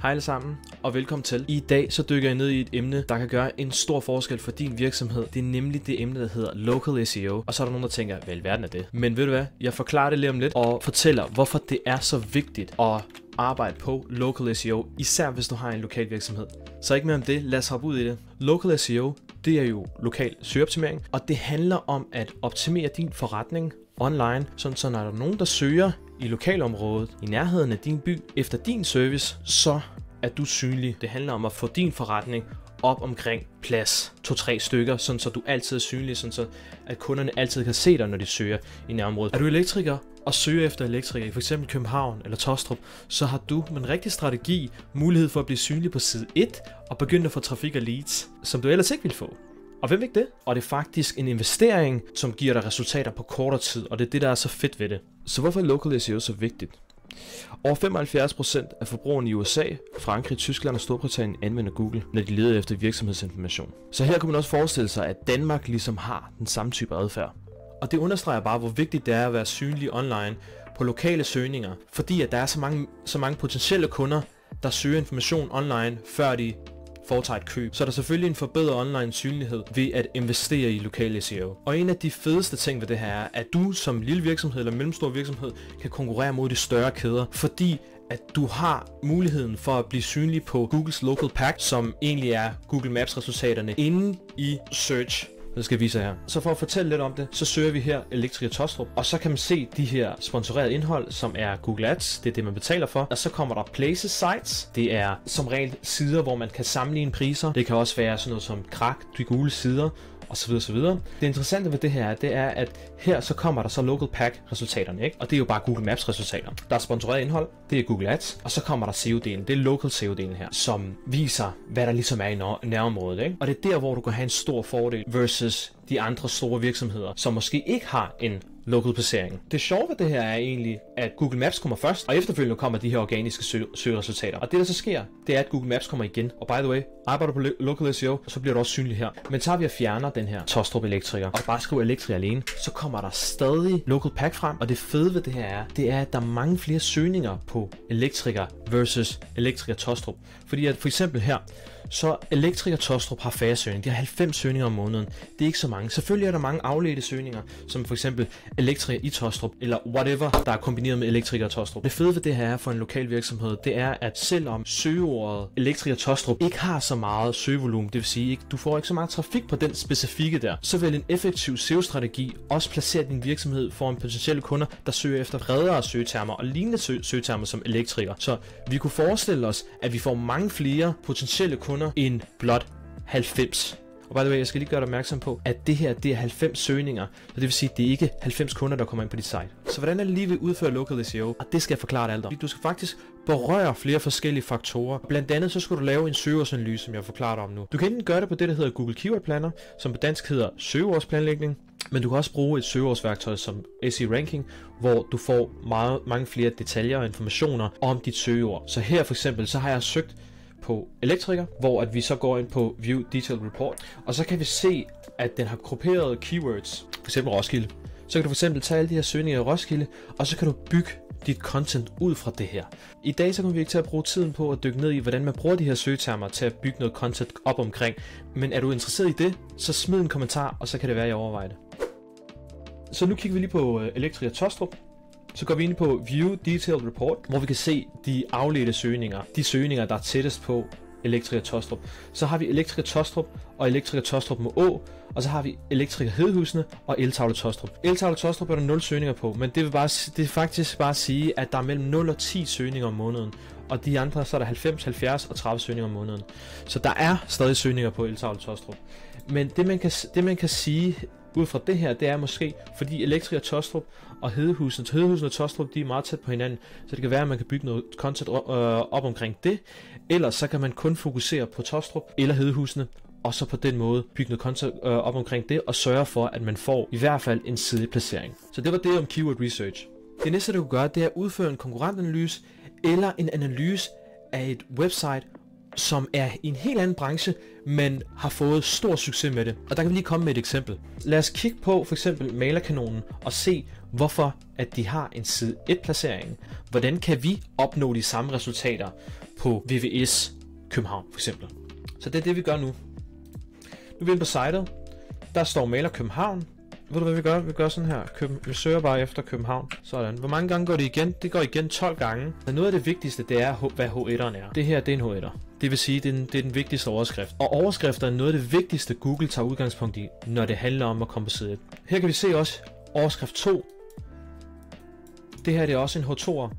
Hej alle sammen, og velkommen til. I dag så dykker jeg ned i et emne, der kan gøre en stor forskel for din virksomhed. Det er nemlig det emne, der hedder Local SEO. Og så er der nogen, der tænker, hvad i verden er det? Men ved du hvad, jeg forklarer det lige om lidt, og fortæller, hvorfor det er så vigtigt at arbejde på Local SEO, især hvis du har en lokal virksomhed. Så ikke mere om det, lad os hoppe ud i det. Local SEO, det er jo lokal søgeoptimering, og det handler om at optimere din forretning online, sådan så når der er nogen, der søger i lokalområdet, i nærheden af din by, efter din service, så er du synlig. Det handler om at få din forretning op omkring plads 2-3 stykker, sådan så du altid er synlig, sådan så at kunderne altid kan se dig, når de søger i nærområdet. Er du elektriker og søger efter elektriker i f.eks. København eller Taastrup, så har du med en rigtig strategi mulighed for at blive synlig på side 1 og begynde at få trafik og leads, som du ellers ikke ville få. Og hvem ikke det? Og det er faktisk en investering, som giver dig resultater på kortere tid, og det er det, der er så fedt ved det. Så hvorfor er Local SEO så vigtigt? Over 75% af forbrugerne i USA, Frankrig, Tyskland og Storbritannien anvender Google, når de leder efter virksomhedsinformation. Så her kan man også forestille sig, at Danmark ligesom har den samme type adfærd. Og det understreger bare, hvor vigtigt det er at være synlig online på lokale søgninger, fordi at der er så mange potentielle kunder, der søger information online, før de foretager et køb. Så er der selvfølgelig en forbedret online synlighed ved at investere i lokal SEO. Og en af de fedeste ting ved det her er, at du som lille virksomhed eller mellemstor virksomhed kan konkurrere mod de større kæder, fordi at du har muligheden for at blive synlig på Googles Local Pack, som egentlig er Google Maps resultaterne inde i Search. Det skal jeg vise her. Så for at fortælle lidt om det, så søger vi her Elektriker Taastrup, og så kan man se de her sponsorerede indhold, som er Google Ads, det er det man betaler for. Og så kommer der Places Sites, det er som regel sider, hvor man kan sammenligne priser. Det kan også være sådan noget som Krak, de gule sider, osv. Det interessante ved det her, det er, at her så kommer der så Local Pack resultaterne, ikke? Og det er jo bare Google Maps resultater. Der er sponsoreret indhold, det er Google Ads, og så kommer der SEO-delen, det er Local SEO-delen her, som viser, hvad der ligesom er i nærområdet, ikke? Og det er der, hvor du kan have en stor fordel versus de andre store virksomheder, som måske ikke har en local placering. Det sjove ved det her er egentlig, at Google Maps kommer først, og efterfølgende kommer de her organiske søgeresultater. Og det der så sker, det er, at Google Maps kommer igen. Og by the way, arbejder du på local SEO, så bliver du også synlig her. Men tager vi og fjerner den her Taastrup elektriker, og bare skriver elektriker alene, så kommer der stadig Local Pack frem. Og det fede ved det her er, det er, at der er mange flere søgninger på elektriker versus elektriker Taastrup. Fordi at for eksempel her, så elektriker Taastrup har færre søgninger. De har 90 søgninger om måneden. Det er ikke så mange. Selvfølgelig er der mange afledte søgninger, som for eksempel elektriker i Taastrup, eller whatever, der er kombineret med elektriker Taastrup. Det fede ved det her for en lokal virksomhed, det er, at selvom søgeordet elektriker Taastrup ikke har så meget søgevolumen, det vil sige, du får ikke så meget trafik på den specifikke der, så vil en effektiv SEO-strategi også placere din virksomhed foran potentielle kunder, der søger efter bredere søgetermer og lignende søgetermer som elektriker. Så vi kunne forestille os, at vi får mange flere potentielle kunder end blot 90. Og by the way, jeg skal lige gøre dig opmærksom på, at det her, det er 90 søgninger, så det vil sige, at det er ikke 90 kunder, der kommer ind på dit site. Så hvordan er det lige ved at udføre Local SEO? Og det skal jeg forklare dig alt om. Du skal faktisk berøre flere forskellige faktorer. Blandt andet så skal du lave en søgeordsanalyse, som jeg forklarer dig om nu. Du kan enten gøre det på det, der hedder Google Keyword Planner, som på dansk hedder søgeordsplanlægning. Men du kan også bruge et søgeordsværktøj som SE Ranking, hvor du får mange flere detaljer og informationer om dit søgeord. Så her for eksempel, så har jeg søgt på elektriker, hvor at vi så går ind på View Detailed Report, og så kan vi se, at den har grupperet keywords, for eksempel Roskilde. Så kan du for eksempel tage alle de her søgninger i Roskilde, og så kan du bygge dit content ud fra det her. I dag så kommer vi ikke til at bruge tiden på at dykke ned i, hvordan man bruger de her søgetermer til at bygge noget content op omkring. Men er du interesseret i det, så smid en kommentar, og så kan det være, at jeg overvejer det. Så nu kigger vi lige på elektriker Taastrup. Så går vi ind på View Detailed Report, hvor vi kan se de afledte søgninger. De søgninger, der er tættest på elektriker Taastrup. Så har vi elektriker Taastrup og elektriker Taastrup med Å, og så har vi elektriker Hedehusene og Eltavle Taastrup. Eltavle Taastrup er der 0 søgninger på, men det vil faktisk bare sige, at der er mellem 0 og 10 søgninger om måneden. Og de andre, så er der 90, 70 og 30 søgninger om måneden. Så der er stadig søgninger på Eltavle Taastrup. Men det man kan sige ud fra det her, det er måske, fordi elektriker Taastrup og Hedehusene og Taastrup, de er meget tæt på hinanden, så det kan være, at man kan bygge noget content op omkring det, ellers så kan man kun fokusere på Taastrup eller Hedehusene, og så på den måde bygge noget content op omkring det, og sørge for, at man får i hvert fald en sideplacering. Så det var det om keyword research. Det næste, du kan gøre, det er at udføre en konkurrentanalyse, eller en analyse af et website, som er i en helt anden branche, men har fået stor succes med det. Og der kan vi lige komme med et eksempel. Lad os kigge på for eksempel Malerkanonen og se, hvorfor at de har en side 1 placering. Hvordan kan vi opnå de samme resultater på VVS København for eksempel. Så det er det, vi gør nu. Nu er vi inde på sitet. Der står maler København. Ved du hvad vi gør? Vi gør sådan her. Vi søger bare efter København. Sådan. Hvor mange gange går det igen? Det går igen 12 gange. Men noget af det vigtigste, det er, hvad H1'eren er. Det her, det er en H1'er. Det vil sige, det er den vigtigste overskrift. Og overskrifter er noget af det vigtigste, Google tager udgangspunkt i, når det handler om at komme på side 1. Her kan vi se også overskrift 2. Det her det er også en H2'er.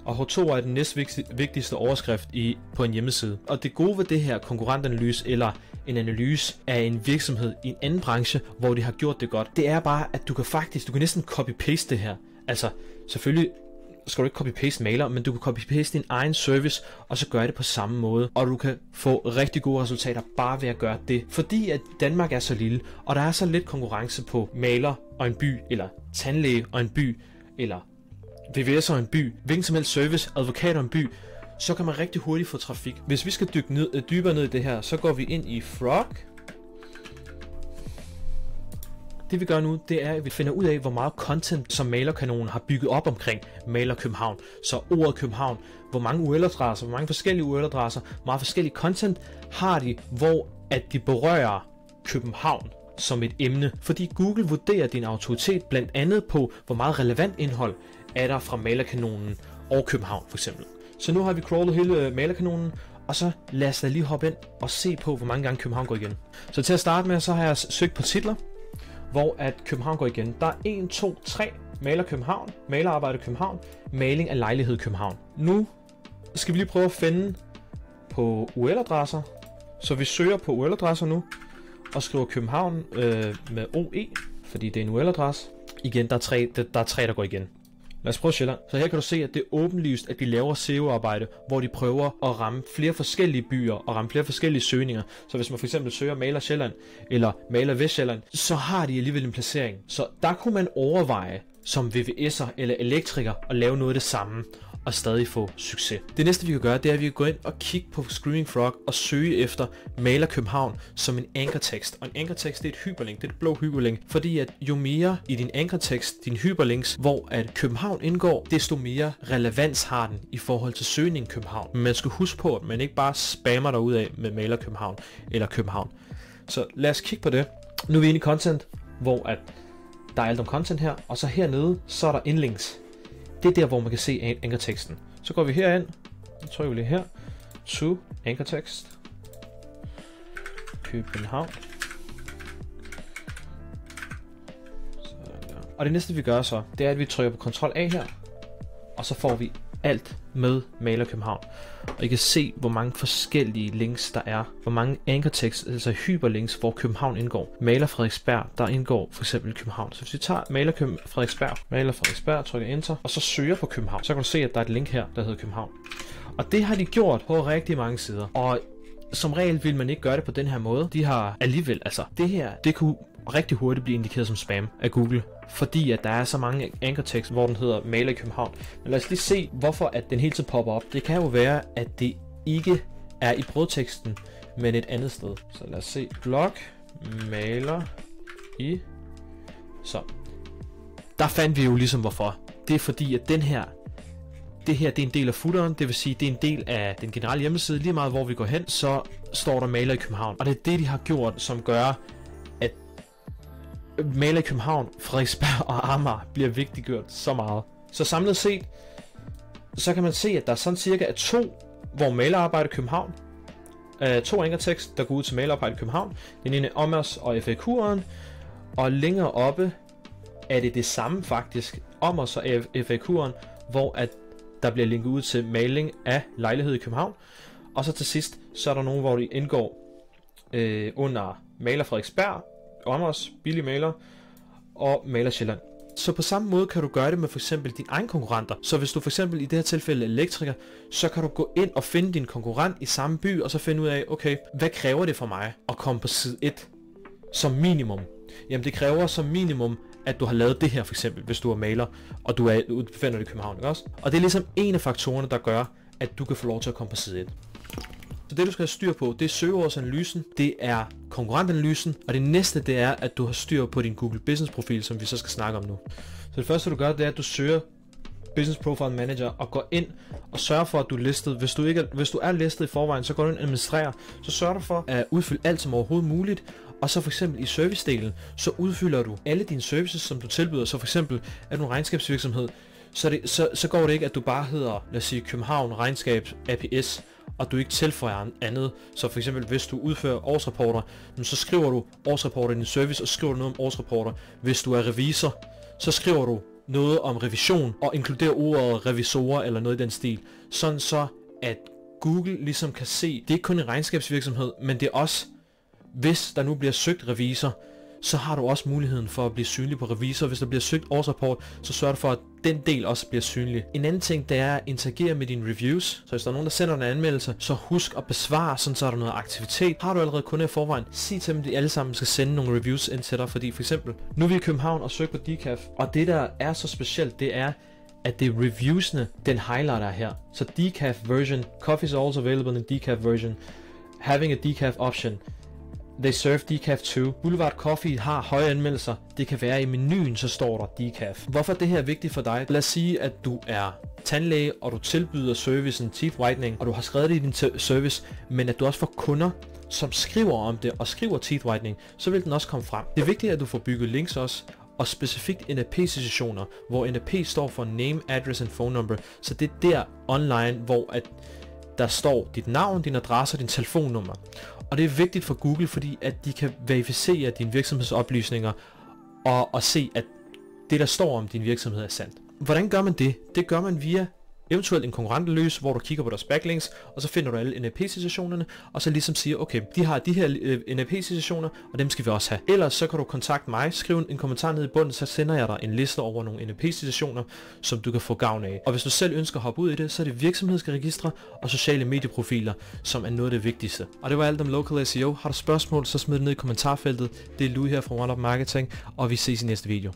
Og H2 er den næstvigtigste overskrift på en hjemmeside. Og det gode ved det her konkurrentanalyse eller en analyse af en virksomhed i en anden branche, hvor de har gjort det godt, det er bare, at du kan næsten copy-paste det her. Altså, selvfølgelig skal du ikke copy-paste maler, men du kan copy-paste din egen service, og så gøre det på samme måde. Og du kan få rigtig gode resultater bare ved at gøre det. Fordi at Danmark er så lille, og der er så lidt konkurrence på maler og en by, eller tandlæge og en by, eller VVS og en by, hvilken som helst service, advokat og en by, så kan man rigtig hurtigt få trafik. Hvis vi skal dykke dybere ned i det her, så går vi ind i Frog. Det vi gør nu, det er, at vi finder ud af, hvor meget content, som Malerkanonen har bygget op omkring Maler København. Så ordet København, hvor mange URL-adresser, hvor mange forskellige URL-adresser, meget forskellige content har de, hvor at de berører København som et emne. Fordi Google vurderer din autoritet blandt andet på, hvor meget relevant indhold er der fra Malerkanonen og København for eksempel. Så nu har vi crawlet hele Malerkanonen, og så lad os da lige hoppe ind og se på, hvor mange gange København går igen. Så til at starte med, så har jeg søgt på titler, hvor at København går igen. Der er 1, 2, 3, maler København, malerarbejde København, maling af lejlighed København. Nu skal vi lige prøve at finde på URL-adresser. Så vi søger på URL-adresser nu, og skriver København med OE, fordi det er en URL-adresse. Igen, der er tre, der går igen. Lad os prøve Sjælland. Så her kan du se, at det er åbenlyst, at de laver SEO-arbejde, hvor de prøver at ramme flere forskellige byer og ramme flere forskellige søgninger. Så hvis man for eksempel søger Maler Sjælland eller Maler Vestsjælland, så har de alligevel en placering. Så der kunne man overveje som VVS'er eller elektriker at lave noget af det samme og stadig få succes. Det næste vi kan gøre, det er, at vi kan gå ind og kigge på Screaming Frog og søge efter Maler København som en ankertekst. Og en ankertekst, det er et hyperlink, det er et blå hyperlink, fordi at jo mere i din ankertekst, din hyperlinks, hvor at København indgår, desto mere relevans har den i forhold til søgning København. Men man skal huske på, at man ikke bare spammer derud af med Maler København eller København. Så lad os kigge på det. Nu er vi inde i content, hvor at der er alt om content her, og så hernede, så er der indlinks. Det er der, hvor man kan se ankerteksten. Så går vi herind, så trykker vi lige her, to ankertekst, København. Og det næste vi gør så, det er, at vi trykker på Ctrl A her, og så får vi alt med Maler København. Og I kan se, hvor mange forskellige links der er. Hvor mange ankertekst, altså hyperlinks, hvor København indgår. Maler Frederiksberg, der indgår for eksempel København. Så hvis vi tager Maler Frederiksberg, trykker Enter, og så søger på København, så kan du se, at der er et link her, der hedder København. Og det har de gjort på rigtig mange sider. Og som regel vil man ikke gøre det på den her måde. De har alligevel, altså det her, det kunne rigtig hurtigt blive indikeret som spam af Google, fordi at der er så mange ankertekst, hvor den hedder Maler i København. Men lad os lige se, hvorfor at den hele tiden popper op. Det kan jo være, at det ikke er i brødteksten, men et andet sted. Så lad os se. Blog Maler i. Så. Der fandt vi jo ligesom hvorfor. Det er fordi, at det her det er en del af footeren, det vil sige, det er en del af den generelle hjemmeside. Lige meget hvor vi går hen, så står der Maler i København. Og det er det, de har gjort, som gør, at Maler i København, Frederiksberg og Amager bliver vigtiggjort så meget. Så samlet set, så kan man se, at der er sådan cirka 2, hvor malerarbejde København. 2 ankertekst, der går ud til malerarbejde København. Den ene Omers og FAQ'eren. Og længere oppe er det samme faktisk, Omers og FAQ'eren, hvor at der bliver linket ud til maling af lejlighed i København. Og så til sidst, så er der nogen, hvor de indgår under Maler Frederiksberg, Omers, billig maler og Maler Sjælland. Så på samme måde kan du gøre det med for eksempel dine egne konkurrenter. Så hvis du for eksempel i det her tilfælde er elektriker, så kan du gå ind og finde din konkurrent i samme by, og så finde ud af, okay, hvad kræver det for mig at komme på side 1 som minimum? Jamen det kræver som minimum, at du har lavet det her for eksempel, hvis du er maler, og du befinder dig i København, ikke også? Og det er ligesom en af faktorerne, der gør, at du kan få lov til at komme på side 1. Så det du skal have styr på, det er søgeordsanalysen, det er konkurrentanalysen, og det næste det er, at du har styr på din Google Business profil, som vi så skal snakke om nu. Så det første du gør, det er, at du søger Business Profile Manager og går ind og sørger for, at du er listet. Hvis du er listet i forvejen, så går du ind og administrerer. Så sørger du for at udfylde alt som overhovedet muligt. Og så for eksempel i servicedelen, så udfylder du alle dine services, som du tilbyder. Så for eksempel er du en regnskabsvirksomhed, så går det ikke, at du bare hedder, lad os sige, København Regnskab APS, og du ikke tilføjer andet. Så for eksempel, hvis du udfører årsrapporter, så skriver du årsrapporter i din service, og skriver du noget om årsrapporter. Hvis du er revisor, så skriver du noget om revision, og inkluderer ordet revisorer eller noget i den stil. Sådan så, at Google ligesom kan se, det er ikke kun en regnskabsvirksomhed, men det er også, hvis der nu bliver søgt revisor, så har du også muligheden for at blive synlig på revisor. Hvis der bliver søgt årsrapport, så sørg for, at den del også bliver synlig. En anden ting, det er at interagere med dine reviews. Så hvis der er nogen, der sender en anmeldelse, så husk at besvare, sådan så er der noget aktivitet. Har du allerede kunder i forvejen, sig til dem, at de alle sammen skal sende nogle reviews ind til dig. Fordi for eksempel, nu er vi i København og søger på Decaf, og det der er så specielt, det er, at det er reviewsene, den highlighter her. Så Decaf version, coffee is also available in Decaf version, having a Decaf option. They serve decaf too. Boulevard Coffee har høje anmeldelser. Det kan være i menuen, så står der decaf. Hvorfor er det her vigtigt for dig? Lad os sige, at du er tandlæge, og du tilbyder servicen teeth whitening, og du har skrevet det i din service, men at du også får kunder, som skriver om det, og skriver teeth whitening, så vil den også komme frem. Det er vigtigt, at du får bygget links også, og specifikt NAP-sessioner, hvor NAP står for Name, Address and Phone Number. Så det er der online, hvor at der står dit navn, din adresse og din telefonnummer. Og det er vigtigt for Google, fordi at de kan verificere dine virksomhedsoplysninger og se, at det, der står om din virksomhed, er sandt. Hvordan gør man det? Det gør man via eventuelt en konkurrentløs, hvor du kigger på deres backlinks, og så finder du alle NAP-sessionerne, og så ligesom siger, okay, de har de her NAP-sessioner, og dem skal vi også have. Ellers så kan du kontakte mig, skriv en kommentar ned i bunden, så sender jeg dig en liste over nogle NAP-sessioner, som du kan få gavn af. Og hvis du selv ønsker at hoppe ud i det, så er det virksomhedsregistre og sociale medieprofiler, som er noget af det vigtigste. Og det var alt om Local SEO. Har du spørgsmål, så smid det ned i kommentarfeltet. Det er Louis her fra OneUp Marketing, og vi ses i næste video.